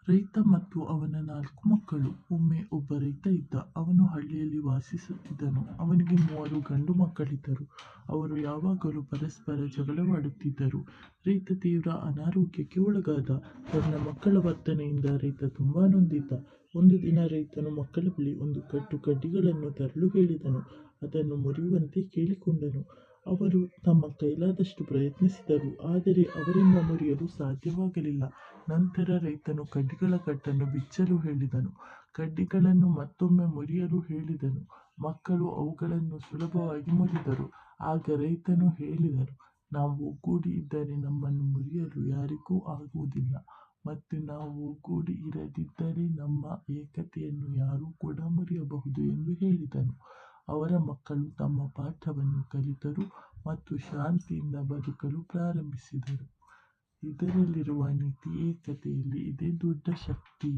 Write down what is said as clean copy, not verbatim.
ರೈತ ಮತ್ತು ಅವನ 4 ಮಕ್ಕಳು. ಒಮ್ಮೆ ಒಬ್ಬ ರೈತ ಇದ್ದ. ಅವನು ಹಳ್ಳಿಯಲ್ಲಿ ವಾಸಿಸುತ್ತಿದ್ದನು. ಅವನಿಗೆ 3 ಗಂಡು ಮಕ್ಕಳಿದ್ದರು. ಅವರು ಯಾವಾಗಲೂ ಪರಸ್ಪರ ಜಗಳವಾಡುತ್ತಿದ್ದರು. ರೈತ ತೀವ್ರ ಅನಾರೋಗ್ಯಕ್ಕೆ ಒಳಗಾದ. ತನ್ನ ಮಕ್ಕಳ ವರ್ತನೆಯಿಂದ ರೈತ ತುಂಬಾ ನೊಂದಿದ್ದ. ಒಂದು ದಿನ ರೈತನು ಮಕ್ಕಳ ಬಳಿ ಒಂದು ಕಟ್ಟು ಕಡ್ಡಿಗಳನ್ನು ತರಲು ಹೇಳಿದನು. ಅದನ್ನು ಮುರಿಯುವಂತೆ ಕೇಳಿಕೊಂಡನು. ಅವರು ತಮ್ಮ ಕೈಲಾದಷ್ಟು ಪ್ರಯತ್ನಿಸಿದರು, ಆದರೆ ಅವರಿಂದ ಮುರಿಯಲು ಸಾಧ್ಯವಾಗಲಿಲ್ಲ. ನಂತರ ರೈತನು ಕಡ್ಡಿಗಳ ಕಟ್ಟನ್ನು ಬಿಚ್ಚಲು ಹೇಳಿದನು. ಕಡ್ಡಿಗಳನ್ನು ಮತ್ತೊಮ್ಮೆ ಮುರಿಯಲು ಹೇಳಿದನು. ಮಕ್ಕಳು ಅವುಗಳನ್ನು ಸುಲಭವಾಗಿ ಮುರಿದರು. ಆಗ ರೈತನು ಹೇಳಿದನು, ನಾವು ಒಗ್ಗೂಡಿ ಇದ್ದರೆ ನಮ್ಮನ್ನು ಮುರಿಯಲು ಯಾರಿಗೂ ಆಗುವುದಿಲ್ಲ, ಮತ್ತು ನಾವು ಒಗ್ಗೂಡಿ ಇರದಿದ್ದರೆ ನಮ್ಮ ಏಕತೆಯನ್ನು ಯಾರೂ ಕೂಡ ಮುರಿಯಬಹುದು ಎಂದು ಹೇಳಿದನು. ಅವರ ಮಕ್ಕಳು ತಮ್ಮ ಪಾಠವನ್ನು ಕಲಿತರು ಮತ್ತು ಶಾಂತಿಯಿಂದ ಬದುಕಲು ಪ್ರಾರಂಭಿಸಿದರು. ಇದರಲ್ಲಿರುವ ನೀತಿ ಏಕತೆಯಲ್ಲಿ ಇದೆ ದೊಡ್ಡ ಶಕ್ತಿ.